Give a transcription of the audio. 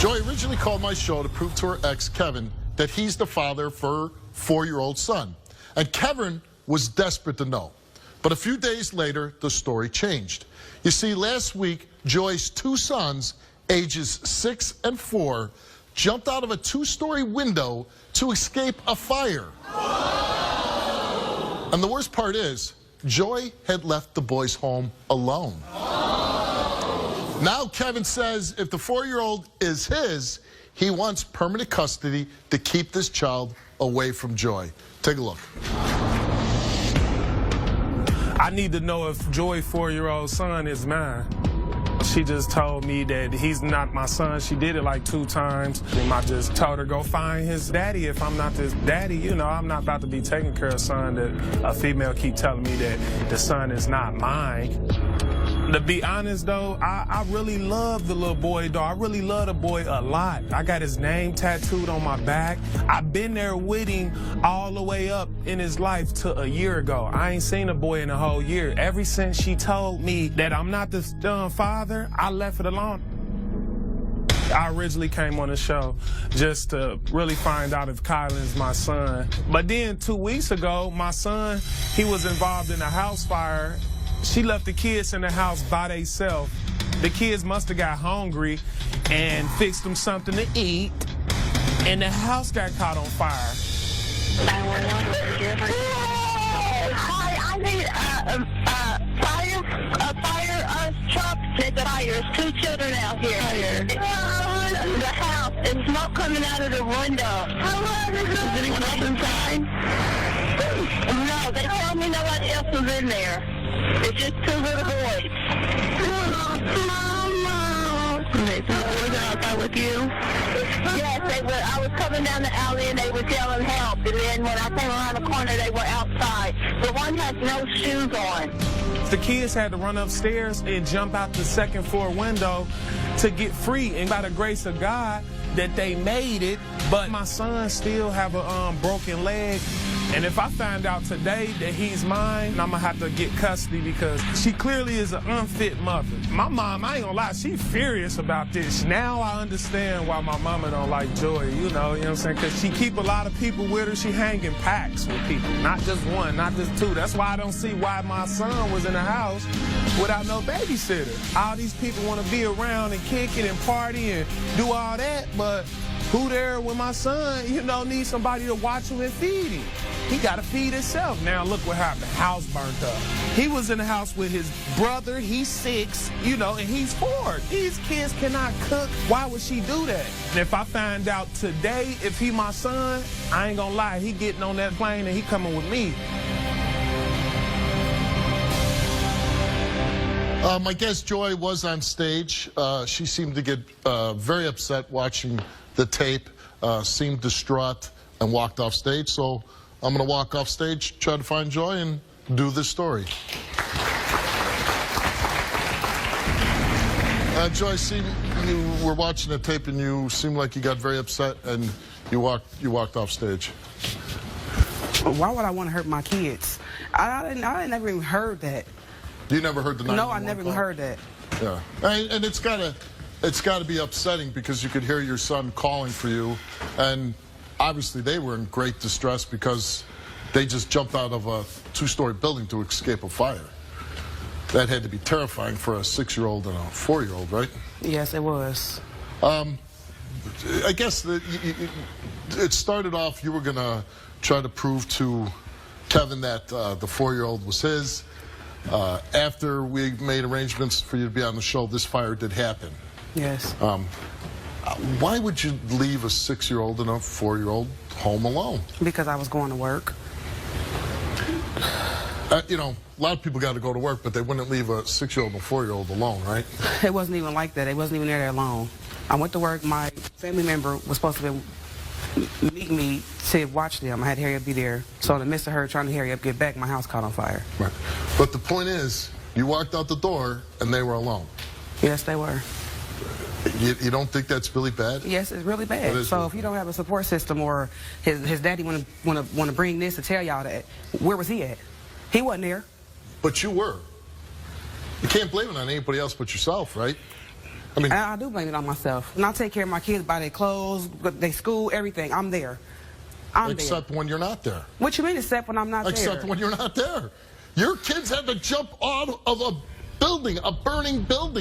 Joy originally called my show to prove to her ex, Kevin, that he's the father of her 4-year-old son. And Kevin was desperate to know. But a few days later, the story changed. You see, last week, Joy's 2 sons, ages 6 and 4, jumped out of a 2-story window to escape a fire. And the worst part is, Joy had left the boys home alone. Now Kevin says if the 4-year-old is his, he wants permanent custody to keep this child away from Joy. Take a look. I need to know if Joy's 4-year-old son is mine. She just told me that he's not my son. She did it like 2 times. And I just told her, go find his daddy. If I'm not his daddy, you know, I'm not about to be taking care of a son that a female keep telling me that the son is not mine. To be honest, though, I really love the little boy, though. I really love the boy a lot. I got his name tattooed on my back. I've been there with him all the way up in his life to a year ago. I ain't seen a boy in a whole year. Ever since she told me that I'm not the father, I left it alone. I originally came on the show just to really find out if Kylan's my son. But then 2 weeks ago, my son, he was involved in a house fire. She left the kids in the house by themselves. The kids must have got hungry and fixed them something to eat, and the house got caught on fire. Hi, I need a fire truck. There's 2 children out here. The house, and smoke coming out of the window. Is anyone else inside? No, they told me nobody else was in there. It's just 2 little boys. Mama. They were outside with you? Yes, they were. I was coming down the alley and they were yelling help. And then when I came around the corner, they were outside. The one has no shoes on. The kids had to run upstairs and jump out the 2nd floor window to get free. And by the grace of God, that they made it. But my son still have a broken leg. And if I find out today that he's mine, I'm gonna have to get custody because she clearly is an unfit mother. My mom, I ain't gonna lie, she's furious about this. Now I understand why my mama don't like Joy, you know what I'm saying? Because she keep a lot of people with her. She hanging packs with people, not just 1, not just 2. That's why I don't see why my son was in the house without no babysitter. All these people want to be around and kick it and party and do all that, but who there when my son, you know, needs somebody to watch him and feed him? He got to feed himself. Now look what happened. House burnt up. He was in the house with his brother. He's 6, you know, and he's 4. These kids cannot cook. Why would she do that? And if I find out today if he my son, I ain't gonna lie, he getting on that plane and he coming with me. My guest Joy was on stage. She seemed to get very upset watching the tape, seemed distraught, and walked off stage. So I'm going to walk off stage, try to find Joy, and do this story. Joy, you were watching the tape, and you seemed like you got very upset, and you walked off stage. Why would I want to hurt my kids? I never even heard that. You never heard the 911 No, I never even heard that. Yeah, and it's gotta be upsetting because you could hear your son calling for you, and obviously they were in great distress because they just jumped out of a 2-story building to escape a fire. That had to be terrifying for a 6-year-old and a 4-year-old, right? Yes, it was. I guess it started off, you were gonna try to prove to Kevin that the 4-year-old was his. After we made arrangements for you to be on the show, this fire did happen. Yes. Why would you leave a 6-year-old and a 4-year-old home alone? Because I was going to work. You know, a lot of people got to go to work, but they wouldn't leave a 6-year-old and a 4-year-old alone, right? It wasn't even like that. It wasn't even there that long. I went to work. My family member was supposed to meet me to watch them. I had to hurry up, be there. So in the midst of her trying to hurry up, get back, my house caught on fire. Right. But the point is, you walked out the door and they were alone. Yes, they were. You don't think that's really bad? Yes, it's really bad. So if you don't have a support system, or his daddy want to bring this to tell y'all that, where was he at? He wasn't there. But you were. You can't blame it on anybody else but yourself, right? I mean, And I do blame it on myself. And I take care of my kids, buy their clothes, their school, everything. I'm there. except when you're not there. What you mean, except when I'm not Except there? when you're not there. Your kids had to jump out of a building, a burning building.